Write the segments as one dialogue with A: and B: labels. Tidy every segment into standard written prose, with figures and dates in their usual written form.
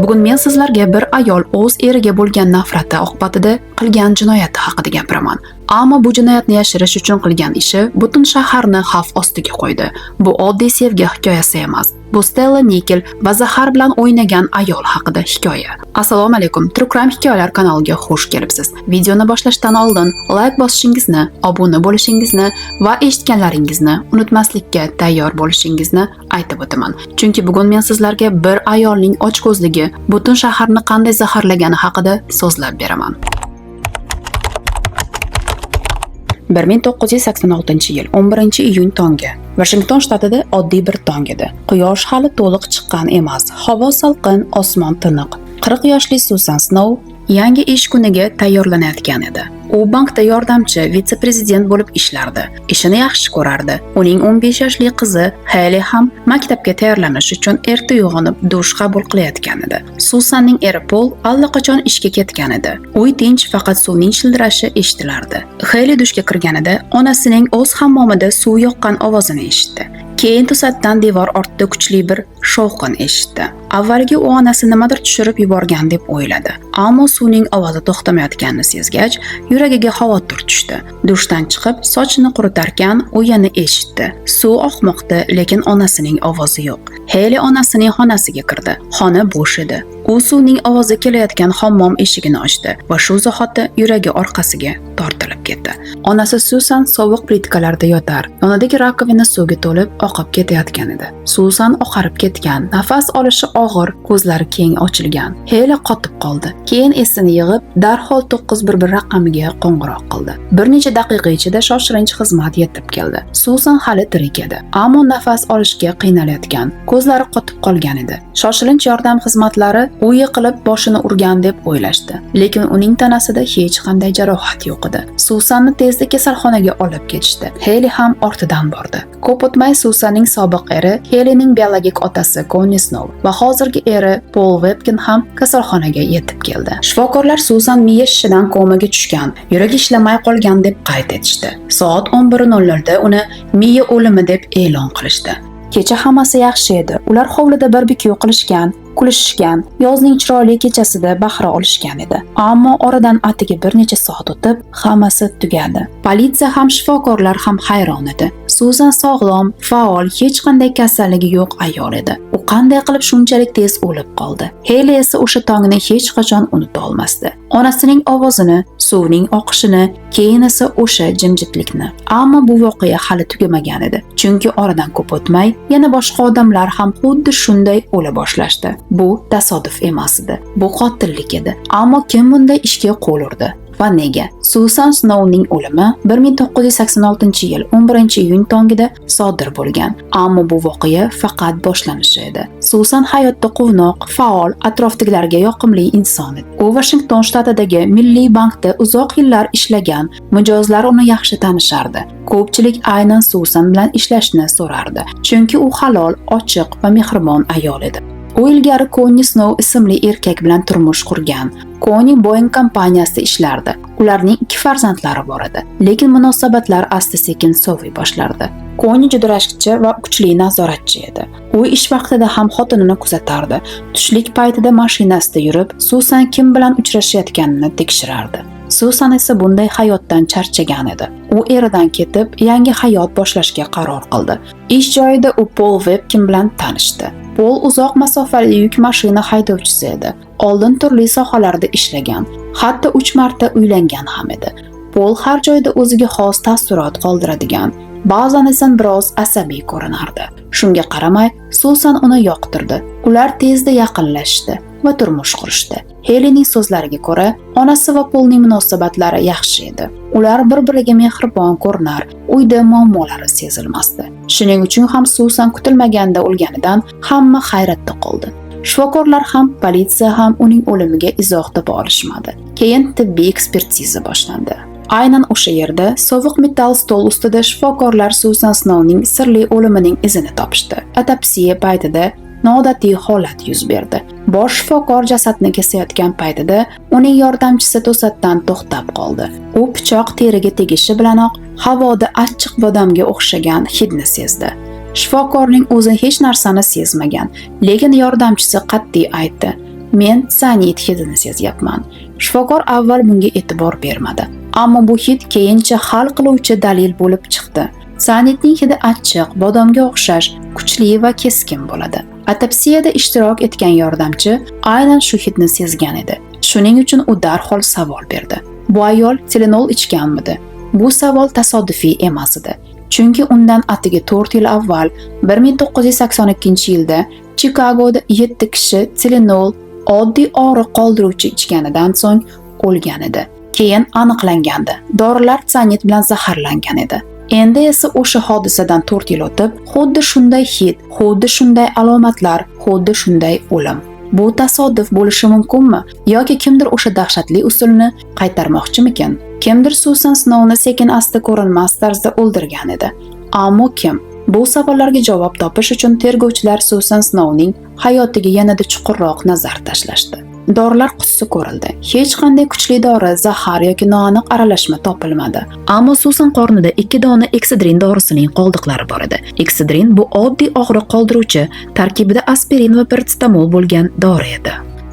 A: Bugun men sizlarga bir ayol o'z eriga bo'lgan nafrati oqibatida qilgan jinoyati haqida gapiraman. Ammo bu jinoyatni yashirish uchun qilgan ishi butun shaharni xavf ostiga qo'ydi. Bu oddiy sevgi hikoyasi emas. Bu Stella Nikel va zahar bilan o'ynagan ayol haqida hikoya. Assalomu alaykum. True Crime hikoyalar kanaliga xush kelibsiz. Videoni boshlashdan oldin like bosishingizni, obuna bo'lishingizni va eshitganlaringizni unutmaslikka tayyor bo'lishingizni aytib o'taman. Chunki bugun men sizlarga bir ayolning ochko'zligi butun shaharni qanday zaharlagani haqida so'zlab beraman. 1986-yil 11-iyun tongi Washington shtatida oddiy bir tong edi. Quyosh hali to'liq chiqqan emas. Havo salqin, osmon tiniq. 40 yoshli Susan Snow yangi ish kuniga tayyorlanayotgan edi. U bankda yordamchi vitse-prezident bo'lib ishlardi. Ishini yaxshi ko'rardi. Uning 15 yoshli qizi Haley ham maktabga tayyorlanish uchun erta uyg'onib dush qabul qilayotgan edi. Susanning eri Paul allaqachon ishga ketgan edi. Uy tinch, faqat suvning shildirashi eshitilardi. Haley dushga kirganida onasining o'z hammomida suv yoqqan ovozini eshitdi. Keyin to'satdan devor ortida kuchli bir shovqin eshitdi. Avvaliga u onasi nimadir tushirib yuborgan deb o'yladi. Ammo suvning ovozi to'xtamayotganini sezgach, yuragiga xavotir tushdi. Dushdan chiqib, sochini quritarkan, u yana eshitdi. Suv oqmoqda, lekin onasining ovozi yo'q. Haley onasining xonasiga kirdi. Xona bo'sh edi. U suvning ovozi kelayotgan hammom eshigini ochdi va shu zahoti yuragi orqasiga tortilib ketdi. Onasi Susan sovuq plitkalarda yotar. Yonidagi rakovina suvga to'lib oqib ketayotgan edi. Susan oqarib ketgan, nafas olishi og'ir, ko'zlari keng ochilgan. Haley qotib qoldi. Keyin esini yig'ib, darhol 911 raqamiga qo'ng'iroq qildi. Bir necha daqiqa ichida shoshilinch xizmat yetib keldi. Susan hali tirik edi, ammo nafas olishga qiynalayotgan, ko'zlari qotib qolgan edi. Shoshilinch yordam xizmatlari u yiqilib boshini urgan deb o'ylashdi, lekin uning tanasida hech qanday jarohat yo'q edi. Susanni tezda kasalxonaga olib ketishdi. Haley ham ortidan bordi. Ko'p o'tmay Susanning sobiq eri, Haleyning biologik otasi Connie Snow va hozirgi eri Paul Webkin ham kasalxonaga yetib keldi. Shifokorlar Susan miya shishidan komaga tushgan, yuragi ishlamay qolgan deb qayd etishdi. Soat 11:00 da uni miya o'limi deb e'lon qilishdi. Kecha hammasi yaxshi edi. Ular hovlida barbekyu qilishgan, kulishishgan, yozning chiroyli kechasida bahra olishgan edi. Ammo oradan atigi bir necha soat o'tib, hammasi tugadi. Politsiya ham shifokorlar ham hayron edi. Susan sog'lom, faol, hech qanday kasalligi yo'q ayol edi. U qanday qilib shunchalik tez o'lib qoldi? Haley esa o'sha tongni hech qachon unuta olmasdi. Onasining ovozini, suvning oqishini, keyin esa o'sha jimjitlikni. Ammo bu voqea hali tugamagan edi. Chunki oradan ko'p o'tmay, yana boshqa odamlar ham xuddi shunday o'la boshlashdi. Bu tasodif emas edi. Bu qotillik edi. Ammo kim bunday ishga qo'l urdi? Va nega? Susan Snowning o'limi 1986-yil 11-iyun tongida sodir bo'lgan. Ammo bu voqea faqat boshlanishi edi. Susan hayotda quvnoq, faol, atrofdagilarga yoqimli inson edi. U Washington shtatidagi Milliy bankda uzoq yillar ishlagan, mijozlar uni yaxshi tanishardi. Ko'pchilik aynan Susan bilan ishlashni so'rardi, chunki u halol, ochiq va mehribon ayol edi. U ilgari Connie Snow ismli erkak bilan turmush qurgan. Connie Boeing kompaniyasida ishlardi. Ularning 2 farzandlari bor edi, lekin munosabatlar asta-sekin soviy boshlardi. Connie juda rashkchi va kuchli nazoratchi edi. U ish vaqtida ham xotinini kuzatardi. Tushlik paytida mashinasida yurib, Susan kim bilan uchrashayotganini tekshirardi. Susan esa bunday hayotdan charchagan edi. U eridan ketib, yangi hayot boshlashga qaror qildi. Ish joyida u Paul Webkin bilan tanishdi. Paul uzoq masofali yuk mashina haydovchisi edi. Oldin turli sohalarda ishlagan, hatto 3 marta uylangan ham edi. Paul har joyda o'ziga xos taassurot qoldiradigan, ba'zan esa biroz asabiy ko'rinardi. Shunga qaramay, Susan uni yoqtirdi. Ular tezda yaqinlashdi va turmush qurishdi. Haleyning so'zlariga ko'ra, onasi va Paulning munosabatlari yaxshi edi. Ular bir-biriga mehribon ko'rinar, uyda muammolari sezilmasdi. Shuning uchun ham Susan kutilmaganda o'lganidan hamma hayratda qoldi. Shifokorlar ham, politsiya ham uning o'limiga izoh topa olishmadi. Keyin tibbiy ekspertiza boshlandi. Aynan o'sha yerda sovuq metall stol ustida shifokorlar Susan Snowning sirli o'limining izini topishdi. Otopsiya paytida noodatiy holat yuz berdi. Bosh shifokor jasadni kesayotgan paytida uning yordamchisi to'satdan to'xtab qoldi. U pichoq teriga tegishi bilanoq havoda achchiq bodomga o'xshagan hidni sezdi. Shifokorning o'zi hech narsani sezmagan, lekin yordamchisi qat'iy aytdi: "Men sianid hidini sezyapman." Shifokor avval bunga e'tibor bermadi, ammo bu hid keyincha hal qiluvchi dalil bo'lib chiqdi. Sianidning hidi achchiq, bodomga o'xshash, kuchli va keskin bo'ladi. Otopsiyada ishtirok etgan yordamchi aynan shu hidni sezgan edi. Shuning uchun u darhol savol berdi: "Bu ayol Tylenol ichganmidi?" Bu savol tasodifiy emas edi. Chunki undan atigi 4 yil avval 1982-yilda Chikagoda 7 kishi Tylenol oddiy og'riq qoldiruvchi ichganidan so'ng o'lgan edi. Keyin aniqlangandi, dorilar sianid bilan zaharlangan edi. Endi esa o'sha hodisadan 4 yil o'tib, xuddi shunday hid, xuddi shunday alomatlar, xuddi shunday o'lim. Bu tasodif bo'lishi mumkinmi? Yoki kimdir o'sha dahshatli usulni qaytarmoqchimikin? Kimdir Susan Snowni sekin-asta ko'rinmas tarzda o'ldirgan edi. Ammo kim? Bu savollarga javob topish uchun tergovchilar Susan Snowning hayotiga yanada chuqurroq nazar tashlashdi. Dorilar qutisi ko'rildi. Hech qanday kuchli dori, zahar yoki noaniq aralashma topilmadi. Ammo Susan qornida 2 dona Excedrin dorisining qoldiqlari bor edi. Excedrin bu oddiy og'riq qoldiruvchi, tarkibida aspirin va paracetamol bo'lgan dori edi.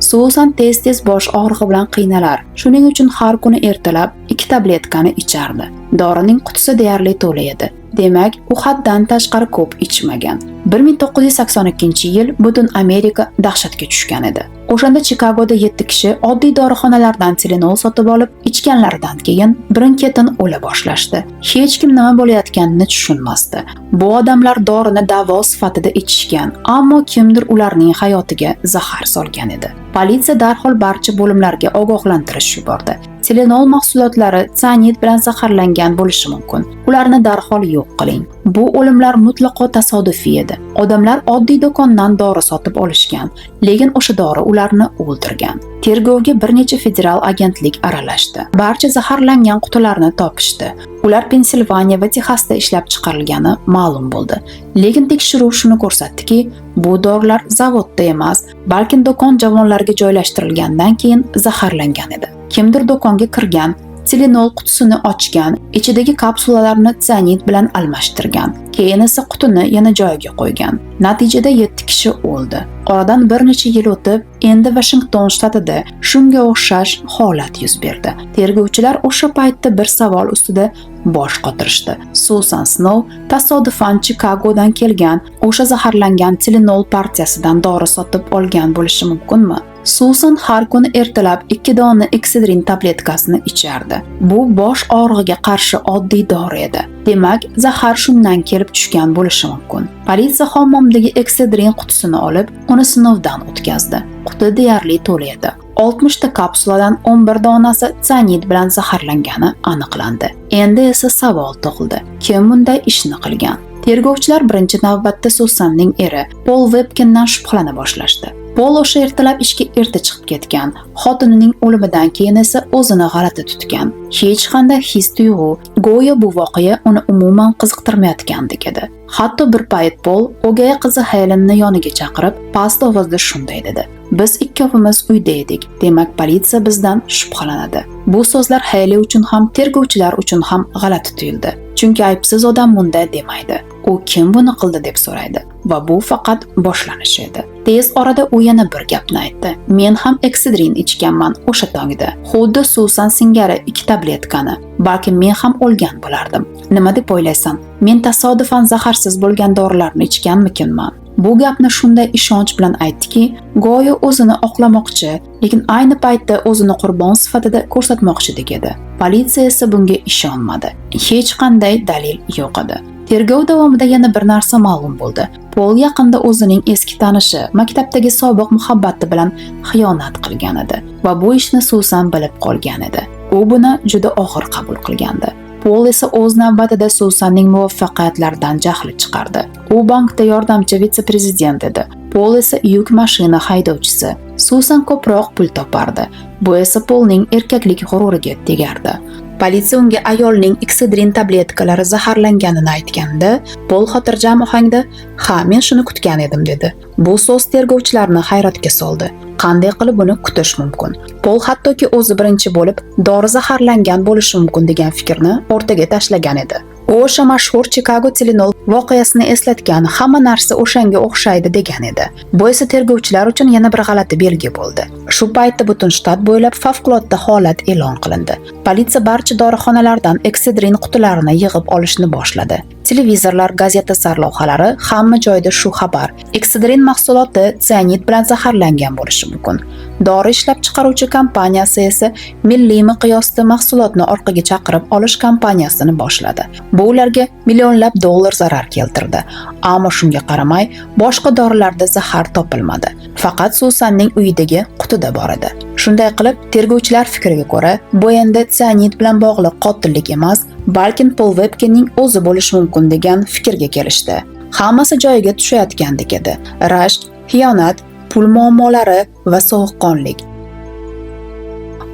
A: Susan tez-tez bosh og'rig'i bilan qiynalar. Shuning uchun har kuni ertalab 2 tabletkani ichardi. Dorining qutisi deyarli to'la edi. Demak, u haddan tashqari ko'p ichmagan. 1982-yil butun Amerika dahshatga tushgan edi. O'shanda Chikagoda 7 kishi oddiy dorixonalardan Tylenol sotib olib, ichganlaridan keyin birin-ketin o'la boshlashdi. Hech kim nima bo'layotganini tushunmasdi. Bu odamlar dorini davo sifatida ichishgan, ammo kimdir ularning hayotiga zahar solgan edi. Politsiya darhol barcha bo'limlarga ogohlantirish yubordi. Tylenol mahsulotlari sianid bilan zaharlangan bo'lishi mumkin. Ularni darhol yo'q qiling. Bu o'limlar mutlaqo tasodifiy edi. Odamlar oddiy do'kondan dori sotib olishgan, lekin o'sha dori ularni o'ldirgan. Tergovga bir necha federal agentlik aralashdi. Barcha zaharlangan qutilarni topishdi. Ular Pensilvaniya va Texasda ishlab chiqarilgani ma'lum bo'ldi. Lekin tekshiruv shuni ko'rsatdiki, bu dorilar zavodda emas, balki do'kon javonlariga joylashtirilgandan keyin zaharlangan edi. Kimdir do'konga kirgan, Tylenol qutisini ochgan, ichidagi kapsulalarni sianid bilan almashtirgan. Keyin esa qutini yana joyiga qo'ygan. Natijada 7 kishi o'ldi. Oradan bir necha yil o'tib, endi Washington shtatida shunga o'xshash holat yuz berdi. Tergovchilar o'sha paytda bir savol ustida bosh qotirishdi. Susan Snow tasodifan Chikagodan kelgan, o'sha zaharlangan Tylenol partiyasidan dori sotib olgan bo'lishi mumkinmi? Susan har kuni ertalab 2 dona Excedrin tabletkasini ichardi. Bu bosh og'rig'iga qarshi oddiy dori edi. Demak, zahar shundan kelib tushgan bo'lishi mumkin. Politsiya hammomdagi Excedrin qutisini olib, uni sinovdan o'tkazdi. Quti deyarli to'la edi. 60 ta kapsuladan 11 donasi sianid bilan zaharlangani aniqlandi. Endi esa savol tug'ildi: kim bunday ishni qilgan? Tergovchilar birinchi navbatda Susanning eri Paul Webkindan shubhalana boshlashdi. Paul o'sha ertalab ishga erta chiqib ketgan, xotinining o'limidan keyin esa o'zini g'alati tutgan. Hech qanday his-tuyg'u, go'yo bu voqea uni umuman qiziqtirmayotgandek edi. Hatto bir payt Paul o'gay qizi Helenni yoniga chaqirib, past ovozda shunday dedi: "Biz ikkovimiz uyda edik, demak politsiya bizdan shubhalanadi." Bu so'zlar Helen uchun ham, tergovchilar uchun ham g'alati tuyuldi. Chunki aybsiz odam bunday demaydi. U kim buni qildi deb so'raydi va bu faqat boshlanish edi. Tez orada u yana bir gapni aytdi: "Men ham Excedrin ichganman o'sha tongda. Xuddi Susan singari 2 tabletkani. Balki men ham o'lgan bo'lardim. Nima deb o'ylaysan? Men tasodifan zaharsiz bo'lgan dorilarni ichganmikinman?" Bu gapni shunday ishonch bilan aytdiki, go'yo o'zini oqlamoqchi, lekin ayni paytda o'zini qurbon sifatida ko'rsatmoqchidek edi. Politsiya esa bunga ishonmadi. Hech qanday dalil yo'q edi. Tergov davomida yana bir narsa ma'lum bo'ldi. Paul yaqinda o'zining eski tanishi, maktabdagi sobiq muhabbati bilan xiyonat qilgan edi va bu ishni Susan bilib qolgan edi. U buni juda og'ir qabul qilgandi. Paul esa o'z navbatida Susanning muvaffaqiyatlaridan jahli chiqardi. U bankda yordamchi vitse-prezident edi. Paul esa yuk mashina haydovchisi. Susan ko'proq pul topardi. Bu esa Paulning erkaklik g'ururiga tegardi. Politsiya unga ayolning eksidrin tabletkalari zaharlanganini aytganda, Pol xotirjam ohangda "Ha, men shuni kutgan edim" dedi. Bu so'z tergovchilarni hayratga soldi. Qanday qilib buni kutish mumkin? Pol hattoki o'zi birinchi bo'lib dori zaharlangan bo'lishi mumkin degan fikrni o'rtaga tashlagan edi. U o'sha mashhur Chicago Tylenol voqeasini eslatgan, hamma narsa o'shanga o'xshaydi degan edi. Bu esa tergovchilar uchun yana bir g'alati belgi bo'ldi. Shu paytda butun shtat bo'ylab favqulodda holat e'lon qilindi. Politsiya barcha dorixonalardan eksidrin qutilarini yig'ib olishni boshladi. Televizorlar, gazeta sarlavhalari, hamma joyda shu xabar. Eksidrin mahsuloti sianid bilan zaharlangan bo'lishi mumkin. Dori ishlab chiqaruvchi kompaniyasi esa milliy miqyosda mahsulotni orqaga chaqirib olish kampaniyasini boshladi. Bu ularga millionlab dollar zarar keltirdi. Ammo shunga qaramay, boshqa dorilarda zahar topilmadi. Faqat Susanning uyidagi qutida bor edi. Shunday qilib, tergovchilar fikriga ko'ra, bu endi sianid bilan bog'liq qotillik emas, balkim Pol Webkenning o'zi bo'lishi mumkin degan fikrga kelishdi. Hammasi joyiga tushayotgandek edi. Rashk, xiyonat, pul muammolari va sovuqqonlik.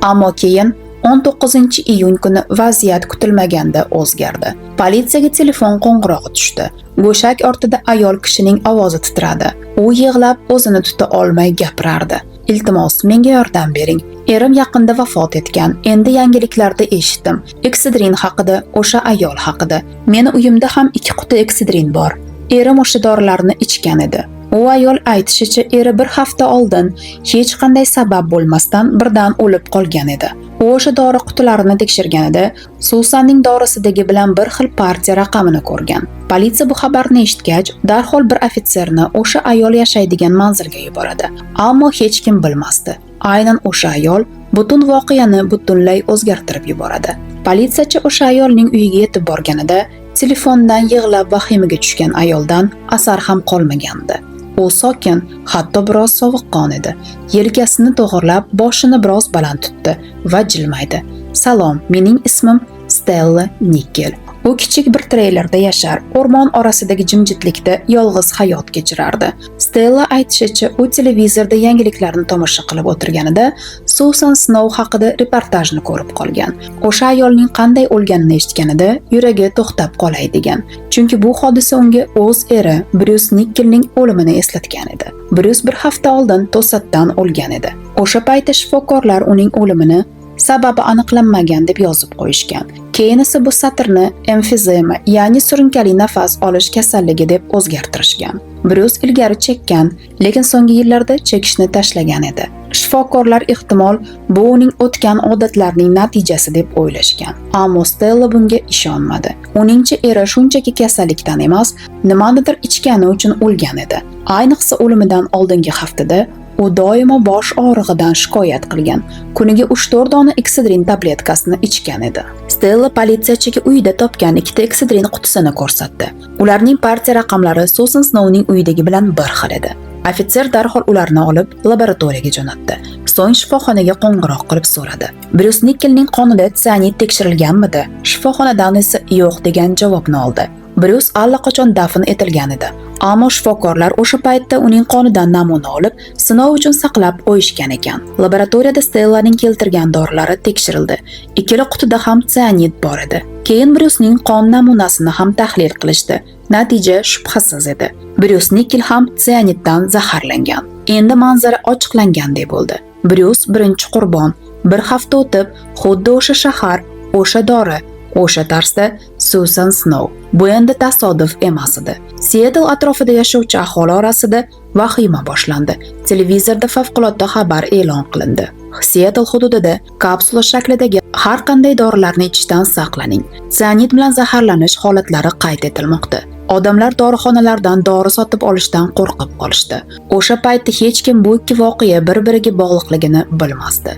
A: Ammo keyin 19-iyun kuni vaziyat kutilmaganda o'zgardi. Politsiyaga telefon qo'ng'irog'i tushdi. Go'shak ortida ayol kishining ovozi titradi. U yig'lab o'zini tuta olmay gapirardi. "Iltimos, menga yordam bering. Erim yaqinda vafot etgan. Endi yangiliklarda eshitdim. Eksidrin haqida, o'sha ayol haqida. Meni uyimda ham 2 quti eksidrin bor. Erim o'sha dorilarni ichgan edi. U ayol aytishicha, eri bir hafta oldin hech qanday sabab bo'lmasdan birdan o'lib qolgan edi. U o'sha dori qutilarini tekshirganida Susanning dorisidagi bilan bir xil partiya raqamini ko'rgan. Politsiya bu xabarni eshitgach, darhol bir ofitserni o'sha ayol yashaydigan manzilga yuboradi. Ammo hech kim bilmasdi. Aynan o'sha ayol butun voqeani butunlay o'zgartirib yuboradi. Politsiyachi o'sha ayolning uyiga yetib borganida telefondan yig'lab vahimaga tushgan ayoldan asar ham qolmagandi. U sokin, hatto biroz sovuqqon edi. Yelkasini to'g'irlab, boshini biroz baland tutdi va jilmaydi. "Salom, mening ismim Stella Nickel." U kichik bir treylerda yashar, o'rmon orasidagi jimjitlikda yolg'iz hayot kechirardi. Stella aytishicha, u televizorda yangiliklarni tomosha qilib o'tirganida Susan Snow haqida reportajni ko'rib qolgan. O'sha ayolning qanday o'lganini eshitganida yuragi to'xtab qolay degan. Chunki bu hodisa unga o'z eri Bruce Nickelning o'limini eslatgan edi. Bruce bir hafta oldin to'satdan o'lgan edi. O'sha paytda shifokorlar uning o'limini sababi aniqlanmagan deb yozib qo'yishgan. Keyin esa bu satrni emfizema, ya'ni surunkali nafas olish kasalligi deb o'zgartirishgan. Bruce ilgari chekkan, lekin so'nggi yillarda chekishni tashlagan edi. Shifokorlar ehtimol bu uning o'tgan odatlarining natijasi deb o'ylashgan. Ammo Stella bunga ishonmadi. Uningcha eri shunchaki kasallikdan emas, nimanidir ichgani uchun o'lgan edi. Ayniqsa o'limidan oldingi haftada u doimo bosh og'rig'idan shikoyat qilgan. Kuniga 3-4 dona eksidrin tabletkasini ichgan edi. Stella politsiyachiga uyida topgan 2 eksidrin qutisini ko'rsatdi. Ularning partiya raqamlari Susan Snowning uyidagi bilan bir xil edi. Ofitser darhol ularni olib laboratoriyaga jo'natdi. So'ng shifoxonaga qo'ng'iroq qilib so'radi. Bruce Nickelning qonida sianid tekshirilganmidi? Shifoxonadan esa yo'q degan javobni oldi. Bruce allaqachon dafn etilgan edi. Ammo shifokorlar o'sha paytda uning qonidan namuna olib, sinov uchun saqlab qo'yishgan ekan. Laboratoriyada Stellaning keltirgan dorilari tekshirildi. Ikkala qutida ham sianid bor edi. Keyin Brucening qon namunasini ham tahlil qilishdi. Natija shubhasiz edi. Bruce Nickel ham sianiddan zaharlangan. Endi manzara ochiqlangandek bo'ldi. Bruce birinchi qurbon. Bir hafta o'tib, xuddi o'sha shahar, o'sha dori, o'sha tarzda Susan Snow. Bu endi tasodif emas edi. Seattle atrofida yashovchi aholi orasida vahima boshlandi. Televizorda favqulodda xabar e'lon qilindi. Seattle hududida kapsula shaklidagi har qanday dorilarni ichishdan saqlaning. Sianid bilan zaharlanish holatlari qayd etilmoqda. Odamlar dorixonalardan dori sotib olishdan qo'rqib qolishdi. O'sha paytda hech kim bu ikki voqea bir-biriga bog'liqligini bilmasdi.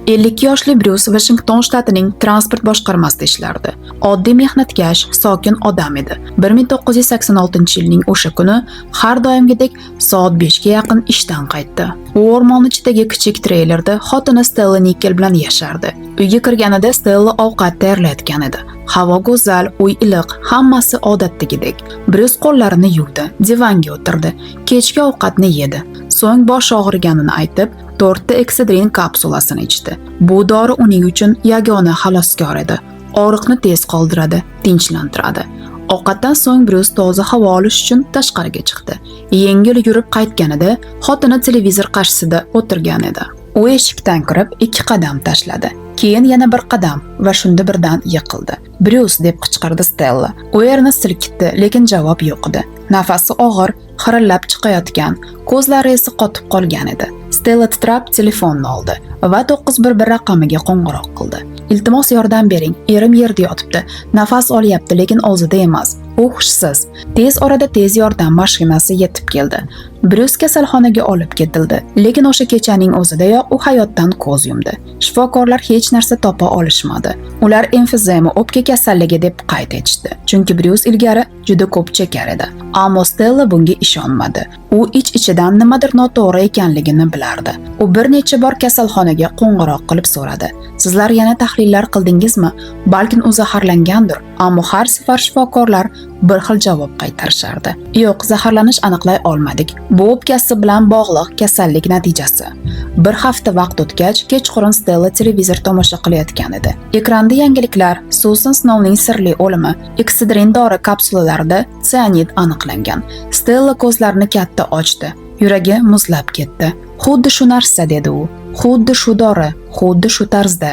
A: 52 yoshli Bruce Washington shtatining transport boshqarmasida ishlardi. Oddiy mehnatkash, sokin odam edi. 1986-yilning o'sha kuni har doimgidek soat 5 ga yaqin ishdan qaytdi. U o'rmon ichidagi kichik treylerda xotini Stella Nickel bilan yashardi. Uyga kirganida Stella ovqat tayyorlayotgan edi. Havo go'zal, uy iliq, hammasi odatdagidek. Bruce qo'llarini yuvdi, divanga o'tirdi, kechki ovqatni yedi. so'ng bosh og'riganini aytib, 4 ta Excedrin kapsulasini ichdi. Bu dori uning uchun yagona xaloskor edi. Og'riqni tez qoldiradi, tinchlantiradi. Ovqatdan so'ng Bruce toza havo olish uchun tashqariga chiqdi. Yengil yurib qaytganida xotini televizor qarshisida o'tirgan edi. U eshikdan kirib 2 qadam tashladi. Keyin yana 1 qadam va shunda birdan yiqildi. "Bruce!" deb qichqirdi Stella. U erini silkitdi, lekin javob yo'q edi. Nafasi og'ir, xirillab chiqayotgan, ko'zlari esa qotib qolgan edi. Stella titrab telefonni oldi va 911 raqamiga qo'ng'iroq qildi. "Iltimos yordam bering, erim yerda yotibdi. Nafas olyapti, lekin o'zida emas. U hushsiz." Tez orada tez yordam mashinasi yetib keldi. Bruce kasalxonaga olib ketildi, lekin o'sha kechaning o'zidayoq u hayotdan ko'z yumdi. Shifokorlar hech narsa topa olishmadi. Ular emfizema o'pka kasalligi deb qayd etishdi, chunki Bruce ilgari juda ko'p chekar edi. Ammo Stella bunga ishonmadi. U ich-ichidan nimadir noto'g'ri ekanligini bilardi. U bir necha bor kasalxonaga qo'ng'iroq qilib so'radi. "Sizlar yana tahlillar qildingizmi? Balkim u zaharlangandir." Ammo har safar shifokorlar bir xil javob qaytarishardi. "Yo'q, zaharlanish aniqlay olmadik. Bu o'pkasi bilan bog'liq kasallik natijasi." Bir hafta vaqt o'tgach, kechqurun Stella televizor tomosha qilayotgan edi. Ekranda yangiliklar: Susan Snowning sirli o'limi, Excedrin dori kapsulalarida sianid aniqlangan. Stella ko'zlarini katta ochdi. Yuragi muzlab ketdi. "Xuddi shu narsa", dedi u. "Xuddi shu dori, xuddi shu tarzda."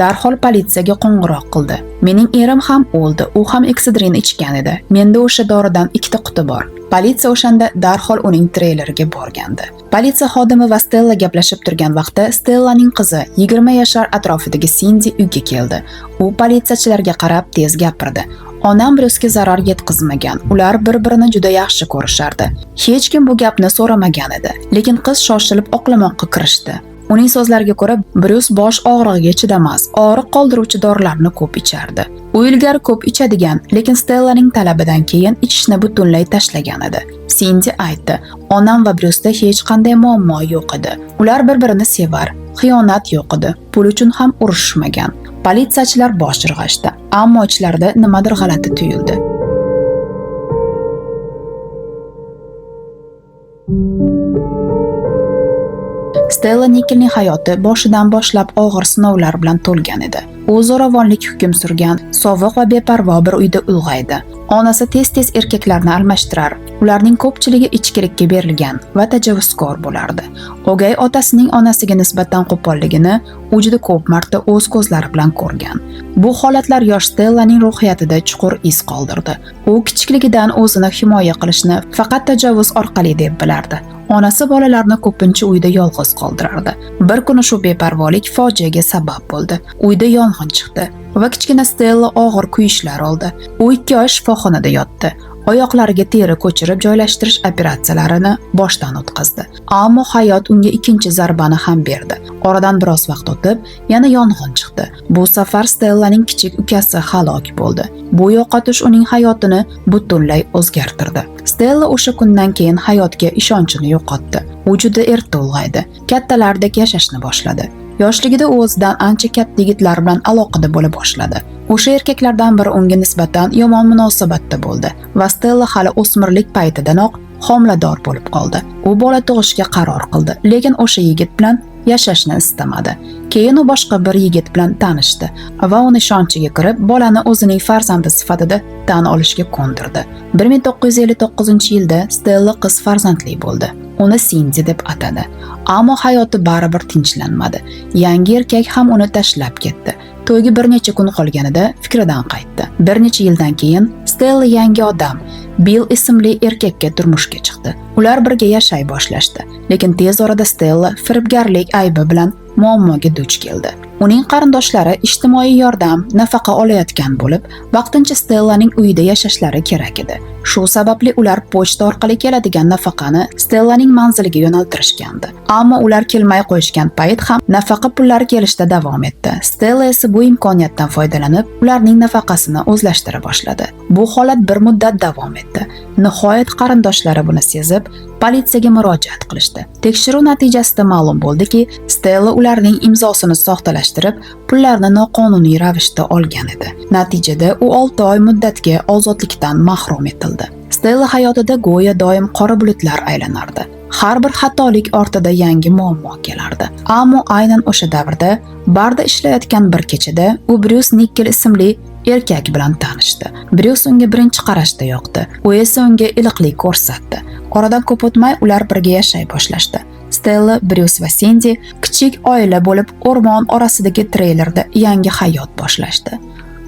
A: Darhol politsiyaga qo'ng'iroq qildi. "Mening erim ham o'ldi. U ham Excedrin ichgan edi. Menda o'sha doridan 2 ta quti bor." Politsiya o'shanda darhol uning treyleriga borgandi. Politsiya xodimi va Stella gaplashib turgan vaqtda Stellaning qizi 20 yashar atrofidagi Cindy uyga keldi. U politsiyachilarga qarab tez gapirdi. "Onam Bruce'ga zarar yetkazmagan. Ular bir-birini juda yaxshi ko'rishardi. Hech kim bu gapni so'ramagan edi, lekin qiz shoshilib oqlamoqqa kirishdi." Uning so'zlariga ko'ra, Bruce bosh og'rig'iga chidamas, og'riq qoldiruvchi dorilarni ko'p ichardi. U ilgari ko'p ichadigan, lekin Stellaning talabidan keyin ichishni butunlay tashlagan edi. Cindy aytdi, "Onam va Bruce'da hech qanday muammo yo'q edi. Ular bir-birini sevar, xiyonat yo'q edi, pul uchun ham urushmagan." Politsiyachilar bosh irg'ashdi, ammo ichlarida nimadir g'alati tuyuldi. Stella Nikelning hayoti boshidan boshlab og'ir sinovlar bilan to'lgan edi. U zo'ravonlik hukm surgan, sovuq va beparvo bir uyda ulg'aydi. Onasi tez-tez erkaklarni almashtirar, ularning ko'pchiligi ichkilikka berilgan va tajovuzkor bo'lardi. O'gay otasining onasiga nisbatan qo'polligini u juda ko'p marta o'z ko'zlari bilan ko'rgan. Bu holatlar yosh Stellaning ruhiyatida chuqur iz qoldirdi. U kichikligidan o'zini himoya qilishni faqat tajovuz orqali deb bilardi. Onasi bolalarni ko'pincha uyda yolg'iz qoldirardi. Bir kuni shu beparvolik fojiaga sabab bo'ldi. Uyda yong'in chiqdi va kichkina Stella og'ir kuyishlar oldi. U 2 oy shifoxonada yotdi. Oyoqlariga teri ko'chirib joylashtirish operatsiyalarini boshdan o'tkazdi. Ammo hayot unga ikkinchi zarbani ham berdi. Oradan biroz vaqt o'tib, yana yong'in chiqdi. Bu safar Stellaning kichik ukasi halok bo'ldi. Bu yo'qotish uning hayotini butunlay o'zgartirdi. Stella o'sha kundan keyin hayotga ishonchini yo'qotdi. U juda erta ulg'aydi, kattalardek yashashni boshladi. Yoshligida u o'zidan ancha katta yigitlar bilan aloqada bo'la boshladi. O'sha erkaklardan biri unga nisbatan yomon munosabatda bo'ldi va Stella hali o'smirlik paytidanoq homilador bo'lib qoldi. U bola tug'ishga qaror qildi, lekin o'sha yigit bilan yashashni istamadi. Keyin u boshqa bir yigit bilan tanishdi va uni ishonchiga kirib, bolani o'zining farzandi sifatida tan olishga ko'ndirdi. 1959-yilda Stella qiz farzandli bo'ldi. Uni Cindy deb atadi. Ammo hayoti baribir tinchlanmadi. Yangi erkak ham uni tashlab ketdi. To'yga bir necha kun qolganida fikridan qaytdi. Bir necha yildan keyin Stella yangi odam, Bill ismli erkakka turmushga chiqdi. Ular birga yashay boshlashdi, lekin tez orada Stella firibgarlik aybi bilan muammoga duch keldi. Uning qarindoshlari ijtimoiy yordam, nafaqa olayotgan bo'lib, vaqtincha Stellaning uyida yashashlari kerak edi. Shu sababli ular pochta orqali keladigan nafaqani Stellaning manziliga yo'naltirishgandi. Ammo ular kelmay qo'yishgan payt ham nafaqa pullari kelishda davom etdi. Stella esa bu imkoniyatdan foydalanib, ularning nafaqasini o'zlashtira boshladi. Bu holat bir muddat davom etdi. Nihoyat qarindoshlari buni sezib, politsiyaga murojaat qilishdi. Tekshiruv natijasida ma'lum bo'ldiki, Stella ularning imzosini soxtalashtirib, pullarni noqonuniy ravishda olgan edi. Natijada u 6 oy muddatga ozodlikdan mahrum etildi. Stella hayotida go'yo doim qora bulutlar aylanardi. Har bir xatolik ortida yangi muammo kelardi. Ammo aynan o'sha davrda barda ishlayotgan bir kechada u Bruce Nickel ismli erkak bilan tanishdi. Bruce unga birinchi qarashda yoqdi. U esa unga iliqlik ko'rsatdi. Oradan ko'p o'tmay ular birga yashay boshlashdi. Stella, Bruce va Cindy kichik oila bo'lib o'rmon orasidagi treylerda yangi hayot boshlashdi.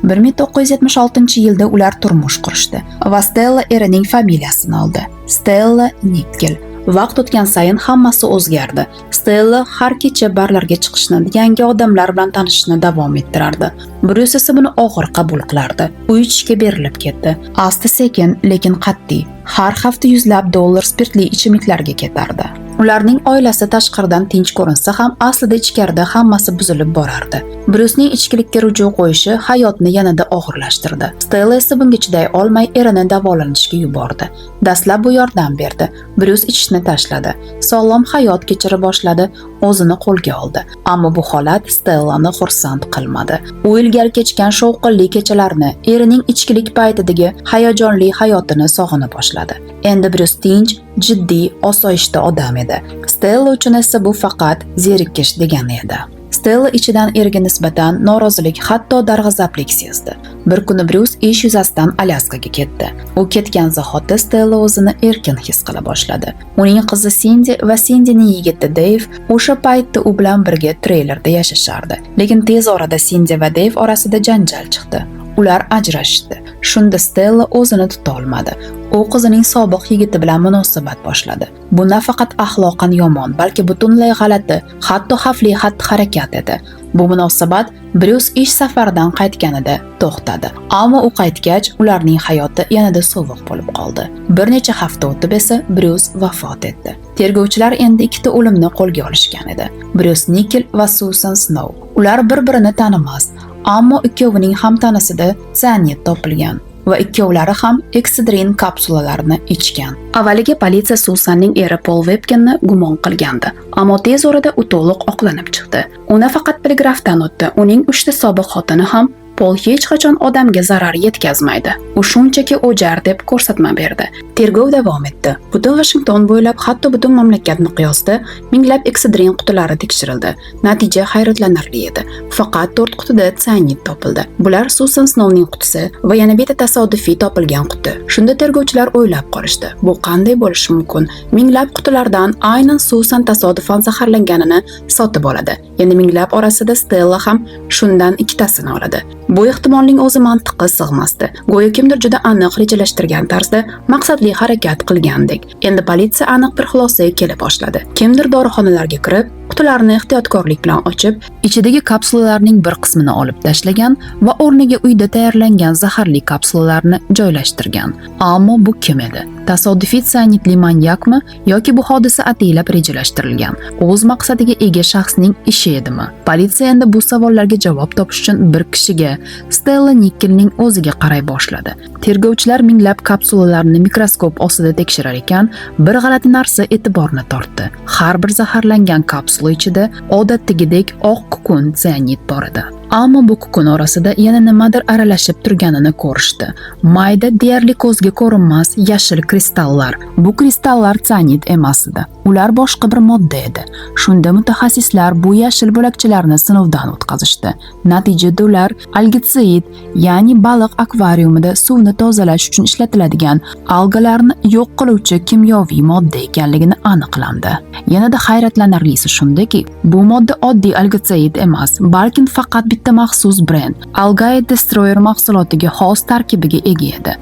A: 1976-yilda ular turmush qurishdi va Stella erining familiyasini oldi. Stella Nickel. Vaqt o'tgan sayin hammasi o'zgardi. Stella har kecha barlarga chiqishni, yangi odamlar bilan tanishishni davom ettirardi. Bruce esa buni og'ir qabul qilardi. U ichishga berilib ketdi. Asta-sekin, lekin qat'iy. Har hafta yuzlab dollar spirtli ichimliklarga ketardi. Ularning oilasi tashqaridan tinch ko'rinsa ham, aslida ichkarida hammasi buzilib borardi. Brucening ichkilikka ruju qo'yishi hayotni yanada og'irlashtirdi. Stella esa bunga chiday olmay erini davolanishga yubordi. Dastlab bu yordam berdi. Bruce ichishni tashladi. Sog'lom hayot kechira boshladi, o'zini qo'lga oldi. Ammo bu holat Stellani xursand qilmadi. U ilgari kechgan shovqinli kechalarni, erining ichkilik paytidagi hayajonli hayotini sog'ina boshladi. Endi Bruce tinch, jiddiy, osoyishta odam edi. Stella uchun esa bu faqat zerikish degani edi. Stella ichidan eriga nisbatan norozilik, hatto darg'azablik sezdi. Bir kuni Bruce ish yuzasidan Alyaskaga ketdi. U ketgan zahotda Stella o'zini erkin his qila boshladi. Uning qizi Cindy va Cindyning yigiti Dave o'sha paytda u bilan birga treylerda yashashardi. Lekin tez orada Cindy va Dave orasida janjal chiqdi. Ular ajrashdi. Shunda Stella o'zini tuta olmadi. U qizining sobiq yigiti bilan munosabat boshladi. Bu nafaqat axloqan yomon, balki butunlay g'alati, hatto xavfli xatti-harakat edi. Bu munosabat Bruce ish safaridan qaytganida to'xtadi. Ammo u qaytgach, ularning hayoti yanada sovuq bo'lib qoldi. Bir necha hafta o'tib esa Bruce vafot etdi. Tergovchilar endi ikkita o'limni qo'lga olishgan edi. Bruce Nickel va Susan Snow. Ular bir-birini tanimas, ammo ikkovining ham tanasida sianid topilgan va ikkovlari ham eksidrin kapsulalarini ichgan. Avvaliga politsiya Susanning eri Paul Webkenni gumon qilgandi, ammo tez orada u to'liq oqlanib chiqdi. Uni faqat poligrafdan o'tdi. Uning 3 ta sobiq xotini ham Paul hech qachon odamga zarar yetkazmaydi. U shunchaki o'jar deb ko'rsatma berdi. Tergov davom etdi. Butun Washington bo'ylab, hatto butun mamlakat miqyosida minglab eksidrin qutilari tekshirildi. Natija hayratlanarli edi. Faqat 4 qutida sianid topildi. Bular Susan Snowning qutisi va yana bitta tasodifiy topilgan quti. Shunda tergovchilar o'ylab qolishdi. Bu qanday bo'lishi mumkin? Minglab qutilardan aynan Susan tasodifan zaharlanganini sotib oladi. Yana minglab orasida Stella ham shundan ikkitasini oladi. Bu ehtimolning o'zi mantiqqa sig'masdi. Go'yo kimdir juda aniq rejalashtirgan tarzda maqsadli harakat qilgandek. Endi politsiya aniq bir xulosaga kela boshladi. Kimdir dorixonalarga kirib, qutilarni ehtiyotkorlik bilan ochib, ichidagi kapsulalarning bir qismini olib tashlagan va o'rniga uyda tayyorlangan zaharli kapsulalarni joylashtirgan. Ammo bu kim edi? Tasodifiy sianidli manyakmi yoki bu hodisa ataylab rejalashtirilgan, o'z maqsadiga ega shaxsning ishi edimi? Politsiya endi bu savollarga javob topish uchun bir kishiga, Stella Nickelning o'ziga qaray boshladi. Tergovchilar minglab kapsulalarni mikroskop ostida tekshirar ekan, bir g'alati narsa e'tiborni tortdi. Har bir zaharlangan kapsula ichida odatdagidek oq kukun sianid bor edi. Ammo bu kukun orasida yana nimadir aralashib turganini ko'rishdi. Mayda, deyarli ko'zga ko'rinmas yashil kristallar. Bu kristallar sianid emas edi. Ular boshqa bir modda edi. Shunda mutaxassislar bu yashil bo'lakchalarni sinovdan o'tkazishdi. Natijada ular algitsid, ya'ni baliq akvariumida suvni tozalash uchun ishlatiladigan algalarni yo'q qiluvchi kimyoviy modda ekanligini aniqlandi. Yanada hayratlanarlisi shundaki, bu modda oddiy algitsid emas, balki faqat bitta maxsus brend Algae Destroyer mahsulotiga xos tarkibiga ega edi.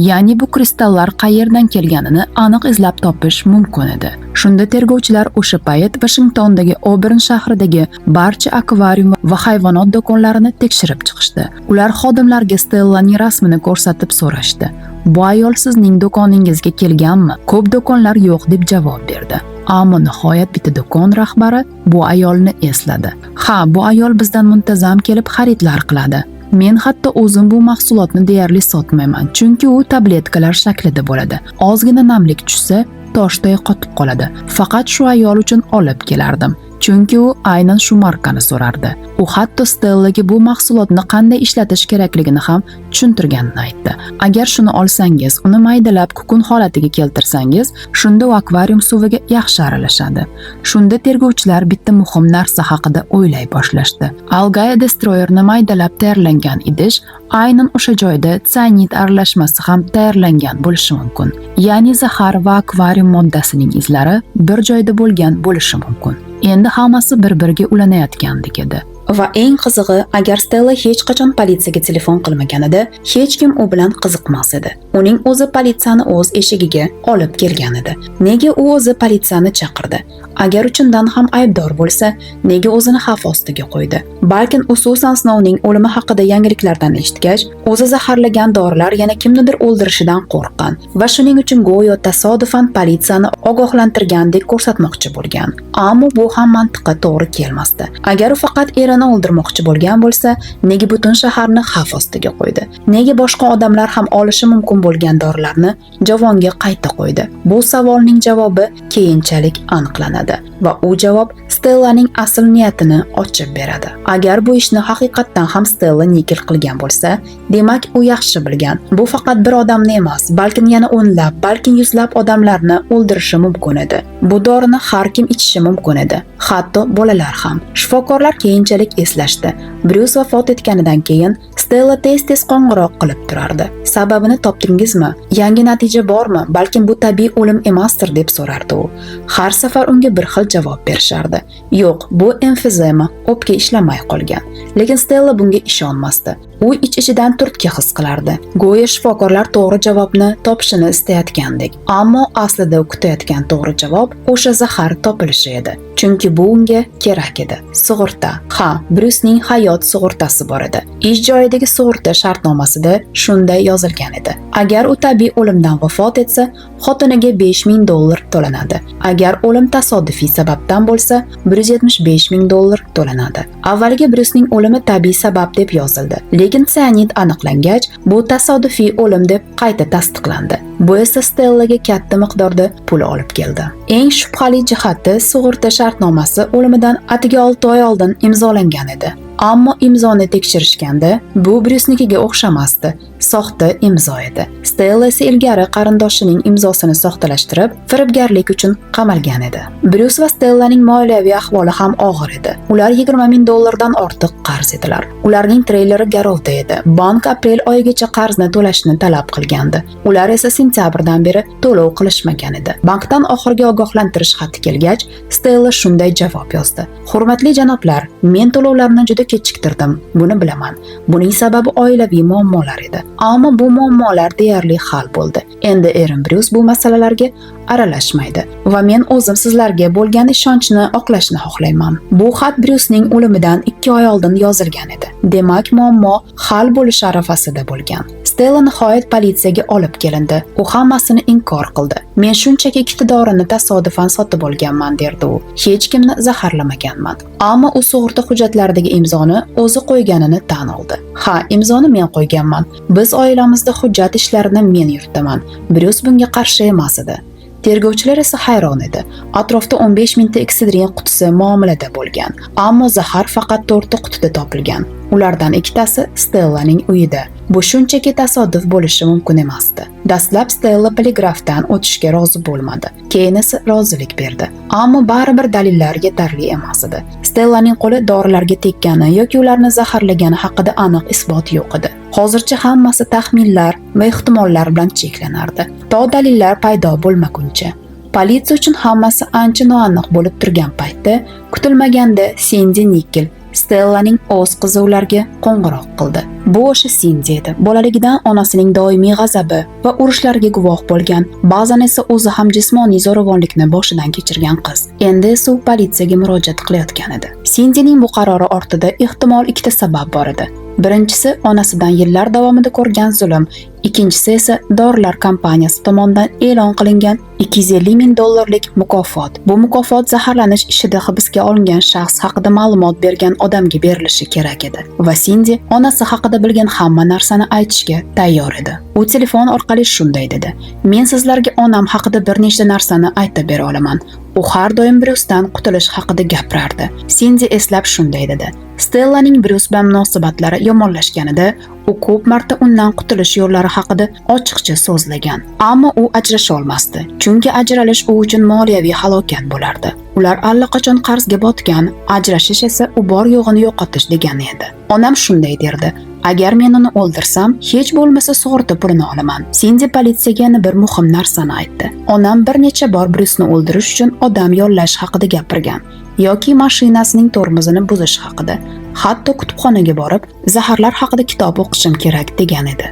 A: Ya'ni bu kristallar qayerdan kelganini aniq izlab topish mumkin edi. Shunda tergovchilar o'sha payt Washingtondagi Auburn shahridagi barcha akvarium va hayvonot do'konlarini tekshirib chiqishdi. Ular xodimlarga Stellaning rasmini ko'rsatib so'rashdi. Bu ayol sizning do'koningizga kelganmi? Ko'p do'konlar yo'q deb javob berdi. Ammo nihoyat bitta do'kon rahbari bu ayolni esladi. Ha, bu ayol bizdan muntazam kelib xaridlar qiladi. Men hatto o'zim bu mahsulotni deyarli sotmayman, chunki u tabletkalar shaklida bo'ladi. Ozgina namlik tushsa, toshday qotib qoladi. Faqat shu ayol uchun olib kelardim. chunki u aynan shu markani so'rardi. U hatto Stellaga bu mahsulotni qanday ishlatish kerakligini ham tushuntirganini aytdi. Agar shuni olsangiz, uni maydalab kukun holatiga keltirsangiz, shunda u akvarium suviga yaxshi aralashadi. Shunda tergovchilar bitta muhim narsa haqida o'ylay boshlashdi. Algae Destroyerni maydalab tayyorlangan idish aynan o'sha joyda sianid aralashmasi ham tayyorlangan bo'lishi mumkin. Ya'ni zahar va akvarium moddasining izlari bir joyda bo'lgan bo'lishi mumkin. Endi hammasi bir-biriga ulanayotgandek edi. Va eng qizig'i, agar Stella hech qachon politsiyaga telefon qilmaganida, hech kim u bilan qiziqmas edi. Uning o'zi politsiyani o'z eshigiga olib kelgan edi. Nega u o'zi politsiyani chaqirdi? Agar uchundan ham aybdor bo'lsa, nega o'zini xavf ostiga qo'ydi? Balkim u Susan Snowning o'limi haqida yangiliklardan eshitgach, o'zi zaharlagan dorilar yana kimnidir o'ldirishidan qo'rqqan va shuning uchun go'yo tasodifan politsiyani ogohlantirgandek ko'rsatmoqchi bo'lgan. Ammo bu ham mantiqqa to'g'ri kelmasdi. Agar u faqat erini o'ldirmoqchi bo'lgan bo'lsa, nega butun shaharni xavf ostiga qo'ydi? Nega boshqa odamlar ham olishi mumkin bo'lgan dorilarni javonga qayta qo'ydi? Bu savolning javobi keyinchalik aniqlanadi va u javob Stellaning asl niyatini ochib beradi. Agar bu ishni haqiqatdan ham Stella Nikkel qilgan bo'lsa, demak u yaxshi bilgan. Bu faqat bir odamni emas, balkim yana o'nlab, balkim yuzlab odamlarni o'ldirishi mumkin edi. Bu dorini har kim ichishi mumkin edi, hatto bolalar ham. Shifokorlar keyinchalik eslashdi. Bruce vafot etganidan keyin Stella tez-tez qo'ng'iroq qilib turardi. Sababini topdingizmi? Yangi natija bormi? Balkim bu tabiiy o'lim emasdir deb so'rardi u. Har safar unga bir xil javob berishardi. Yo'q, bu emfizema, o'pka ishlamay qolgan. Lekin Stella bunga ishonmasdi. U ich-ichidan turtki his qilardi. Go'yo shifokorlar to'g'ri javobni topishini istayotgandek. Ammo aslida u kutayotgan to'g'ri javob o'sha zahar topilishi edi. Chunki bu unga kerak edi. Sug'urta. Ha, Brucening hayot sug'urtasi bor edi. Ish joyidagi sug'urta shartnomasida shunday yozilgan edi. Agar u tabiiy o'limdan vafot etsa, xotiniga $5000 to'lanadi. Agar o'lim tasodifiy sababdan bo'lsa, $175,000 to'lanadi. Avvaliga Brucening o'limi tabiiy sabab deb yozildi. Lekin sianid aniqlangach, bu tasodifiy o'lim deb qayta tasdiqlandi. Bu esa Stellaga katta miqdorda pul olib keldi. Eng shubhali jihati, sug'urta shartnomasi o'limidan atigi 6 oy oldin imzolangan edi. Ammo imzoni tekshirishganda, bu Bruce'nikiga o'xshamasdi. Soxta imzo edi. Stella esa ilgari qarindoshining imzosini soxtalashtirib, firibgarlik uchun qamalgan edi. Bruce va Stellaning moliyaviy ahvoli ham og'ir edi. Ular $20,000 dan ortiq qarz edilar. Ularning treyleri garovda edi. Bank aprel oyigacha qarzni to'lashni talab qilgandi. Ular esa sentyabrdan beri to'lov qilishmagan edi. Bankdan oxirgi ogohlantirish xati kelgach, Stella shunday javob yozdi: "Hurmatli janoblar, men to'lovlarni juda kechiktirdim. Buni bilaman. Buning sababi oilaviy muammolar edi. Ammo bu muammolar deyarli hal bo'ldi. Endi erim Bruce bu masalalarga aralashmaydi va men o'zim sizlarga bo'lgan ishonchni oqlashni xohlayman." Bu xat Brucening o'limidan 2 oy oldin yozilgan edi. Demak, muammo hal bo'lish arafasida bo'lgan. Stella nihoyat politsiyaga olib kelindi. U hammasini inkor qildi. "Men shunchaki ikkita dorini tasodifan sotib olganman" derdi u. "Hech kimni zaharlamaganman." Ammo u sug'urta hujjatlaridagi imzoni o'zi qo'yganini tan oldi. "Ha, imzoni men qo'yganman. Biz oilamizda hujjat ishlarini men yuritaman." Bruce bunga qarshi emas edi. Tergovchilar esa hayron edi. Atrofda 15 mingta eksidrin qutisi muomalada bo'lgan, ammo zahar faqat 4 ta qutida topilgan. Ulardan ikkitasi Stellaning uyida. Bu shunchaki tasodif bo'lishi mumkin emasdi. Dastlab Stella poligrafdan o'tishga rozi bo'lmadi. Keyin esa rozilik berdi. Ammo baribir dalillar yetarli emas edi. Stellaning qo'li dorilarga tekkani yoki ularni zaharlagani haqida aniq isbot yo'q edi. Hozircha hammasi taxminlar va ehtimollar bilan cheklanardi, to dalillar paydo bo'lmaguncha. Politsiya uchun hammasi ancha noaniq bo'lib turgan paytda, kutilmaganda Cindy Nikkel Stellaning o'z qizi ularga qo'ng'iroq qildi. Bu o'sha Cindy edi. Bolaligidan onasining doimiy g'azabi va urushlariga guvoh bo'lgan, ba'zan esa o'zi ham jismoniy zo'ravonlikni boshidan kechirgan qiz. Endi esa u politsiyaga murojaat qilayotgan edi. Cindyning bu qarori ortida ehtimol ikkita sabab bor edi. Birinchisi, onasidan yillar davomida ko'rgan zulm, Ikkinchisi esa dorilar kompaniyasi tomonidan e'lon qilingan $250,000 mukofot. Bu mukofot zaharlanish ishida hibsga olingan shaxs haqida ma'lumot bergan odamga berilishi kerak edi. Va Cindy onasi haqida bilgan hamma narsani aytishga tayyor edi. U telefon orqali shunday dedi: "Men sizlarga onam haqida bir nechta narsani aytib bera olaman. U har doim Brucedan qutulish haqida gapirardi." Cindy eslab shunday dedi: Stellaning Bruce bilan munosabatlari yomonlashganida u ko'p marta undan qutulish yo'llari haqida ochiqcha so'zlagan. Ammo u ajrasha olmasdi, chunki ajralish u uchun moliyaviy halokat bo'lardi. Ular allaqachon qarzga botgan, ajrashish esa u bor yo'g'ini yo'qotish degani edi. Onam shunday derdi: "Agar men uni o'ldirsam, hech bo'lmasa sug'urta pulini olaman." Cindy politsiyaga yana bir muhim narsani aytdi. Onam bir necha bor Bruce'ni o'ldirish uchun odam yollash haqida gapirgan yoki mashinasining tormozini buzish haqida. Hatto kutubxonaga borib, zaharlar haqida kitob o'qishim kerak degan edi.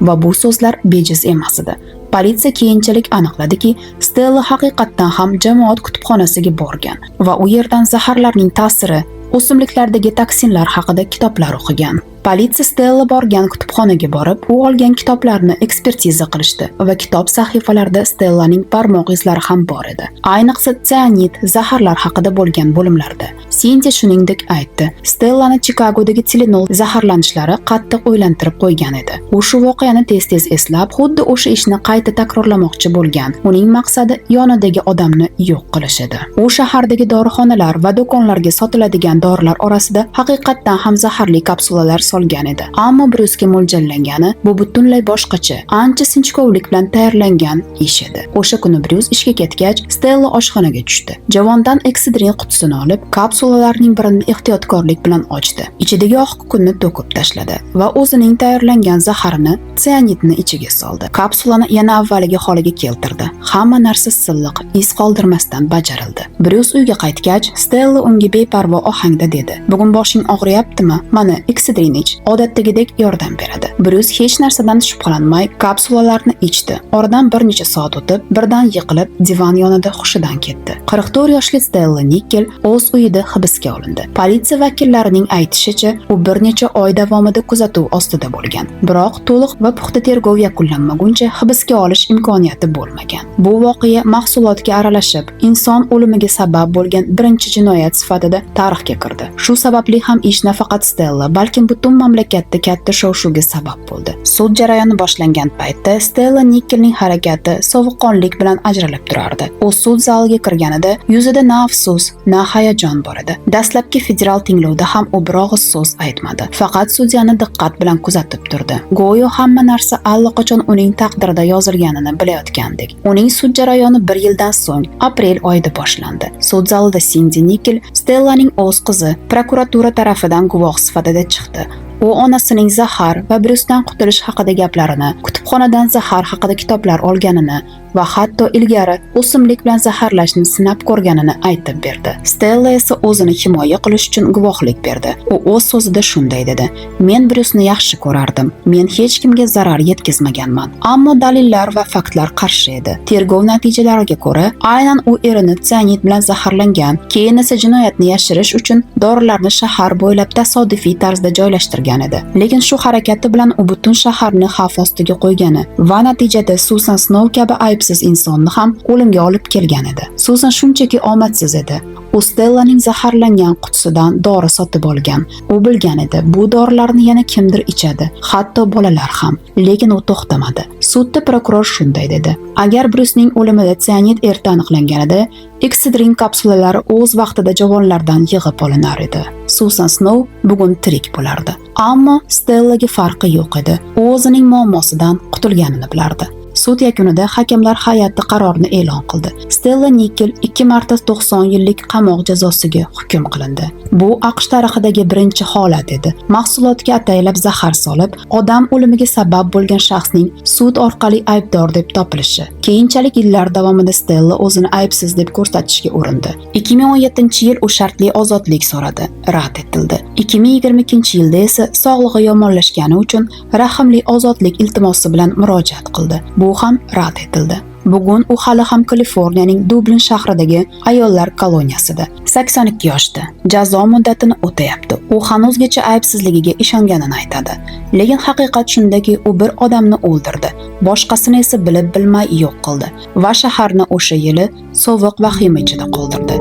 A: Va bu so'zlar bejiz emas edi. Politsiya keyinchalik aniqladiki, Stella haqiqatdan ham jamoat kutubxonasiga borgan va u yerdan zaharlarning ta'siri, o'simliklardagi toksinlar haqida kitoblar o'qigan. Politsiya Stella borgan kutubxonaga borib, u olgan kitoblarni ekspertiza qilishdi va kitob sahifalarida Stellaning barmoq izlari ham bor edi. Ayniqsa sianid zaharlar haqida bo'lgan bo'limlarda. Cindy shuningdek aytdi: Stellani Chikagodagi Tylenol zaharlanishlari qattiq o'ylantirib qo'ygan edi. U shu voqeani tez-tez eslab, xuddi o'sha ishni qayta takrorlamoqchi bo'lgan. Uning maqsadi yonidagi odamni yo'q qilish edi. U shahardagi dorixonalar va do'konlarga sotiladigan dorilar orasida haqiqatdan ham zaharli kapsulalar solgan edi. Ammo Bruce'ga mo'ljallangani bu butunlay boshqacha, ancha sinchkovlik bilan tayyorlangan ish edi. O'sha kuni Bruce ishga ketgach, Stella oshxonaga tushdi. Javondan eksidrin qutisini olib, kapsulalarning birini ehtiyotkorlik bilan ochdi. Ichidagi oq kukunni to'kib tashladi va o'zining tayyorlangan zaharini, sianidni ichiga soldi. Kapsulani yana avvalgi holiga keltirdi. Hamma narsa silliq, iz qoldirmasdan bajarildi. Bruce uyga qaytgach, Stella unga beparvo ohangda dedi: "Bugun boshing og'riyaptimi? Mana eksidrin ich, odatdagidek yordam beradi." Bruce hech narsadan shubhalanmay kapsulalarni ichdi. Oradan bir necha soat o'tib, birdan yiqilib, divan yonida hushidan ketdi. 44 yoshli Stella Nickel o'z uyida hibsga olindi. Politsiya vakillarining aytishicha, u bir necha oy davomida kuzatuv ostida bo'lgan. Biroq to'liq va puxta tergov yakunlanmaguncha hibsga olish imkoniyati bo'lmagan. Bu voqea mahsulotga aralashib, inson o'limiga sabab bo'lgan birinchi jinoyat sifatida tarixga kirdi. Shu sababli ham ish nafaqat Stella, balki butun mamlakatda katta shov-shuvga sabab bo'ldi. Sud jarayoni boshlangan paytda Stella Nickelning harakati sovuqqonlik bilan ajralib turardi. U sud zaliga kirganida yuzida na afsus, na hayajon bor edi. Dastlabki federal tinglovda ham u bir og'iz so'z aytmadi. Faqat sudyani diqqat bilan kuzatib turdi. Go'yo hamma narsa allaqachon uning taqdirida yozilganini bilayotgandek. Uning sud jarayoni 1 yildan so'ng, aprel oyida boshlandi. Sud zalida Cindy Nickel, Stellaning o'z qizi, prokuratura tarafidan guvoh sifatida chiqdi. U onasining zahar va Bruce'dan qutulish haqida gaplarini, kutubxonadan zahar haqida kitoblar olganini va hatto ilgari o'simlik bilan zaharlashni sinab ko'rganini aytib berdi. Stella esa o'zini himoya qilish uchun guvohlik berdi. U o'z so'zida shunday dedi: "Men Bruce'ni yaxshi ko'rardim. Men hech kimga zarar yetkazmaganman. Ammo dalillar va faktlar qarshi edi. Tergov natijalariga ko'ra, aynan u erini sianid bilan zaharlangan, keyin esa jinoyatni yashirish uchun dorilarni shahar bo'ylab tasodifiy tarzda joylashtirgan edi. Lekin shu harakati bilan u butun shaharni xavf ostiga qo'ygani va natijada Susan Snow kabi aybsiz insonni ham o'limga olib kelgan edi. Susan shunchaki omadsiz edi. U Stellaning zaharlangan qutisidan dori sotib olgan. U bilgan edi, bu dorilarni yana kimdir ichadi, hatto bolalar ham. Lekin u to'xtamadi. Sudda prokuror shunday dedi: "Agar Bruce'ning o'limida sianid erta aniqlanganida, eksidrin kapsulalari o'z vaqtida javonlardan yig'ib olinar edi. Susan Snow bugun tirik bo'lardi." Ammo Stellaga farqi yo'q edi. U o'zining muammosidan qutulganini bilardi. Sud yakunida hakamlar hay'ati qarorni e'lon qildi. Stella Nickel 2 marta 90 yillik qamoq jazosiga hukm qilindi. Bu AQSh tarixidagi birinchi holat edi. Mahsulotga ataylab zahar solib, odam o'limiga sabab bo'lgan shaxsning sud orqali aybdor deb topilishi. Keyinchalik yillar davomida Stella o'zini aybsiz deb ko'rsatishga urindi. 2017-yil u shartli ozodlik so'radi, rad etildi. 2022-yilda esa sog'lig'i yomonlashgani uchun rahimli ozodlik iltimosi bilan murojaat qildi. Bu ham rad etildi. Bugun u hali ham Kaliforniyaning Dublin shahridagi ayollar koloniyasida. 82 yoshda. Jazo muddatini o'tayapti. U hanuzgacha aybsizligiga ishonganini aytadi. Lekin haqiqat shundaki, u bir odamni o'ldirdi. Boshqasini esa bilib bilmay yo'q qildi va shaharni o'sha yili sovuq vahima ichida qoldirdi.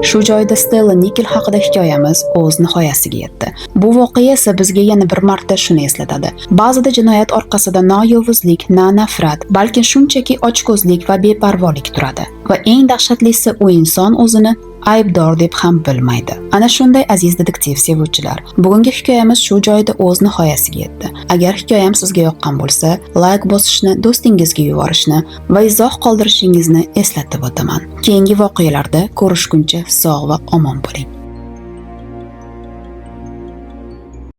A: Shu joyda Stella Nikel haqida hikoyamiz o'z nihoyasiga yetdi. Bu voqea esa bizga yana bir marta shuni eslatadi. Ba'zida jinoyat orqasida na yovuzlik, na nafrat, balki shunchaki ochko'zlik va beparvolik turadi. Va eng dahshatlisi, u inson o'zini aybdor deb ham bilmaydi. Ana shunday aziz detektiv sevuvchilar, bugungi hikoyamiz shu joyda o'z nihoyasiga yetdi. Agar hikoyam sizga yoqqan bo'lsa, like bosishni, do'stingizga yuborishni va izoh qoldirishingizni eslatib o'taman. Keyingi voqealarda ko'rishguncha sog' va omon bo'ling.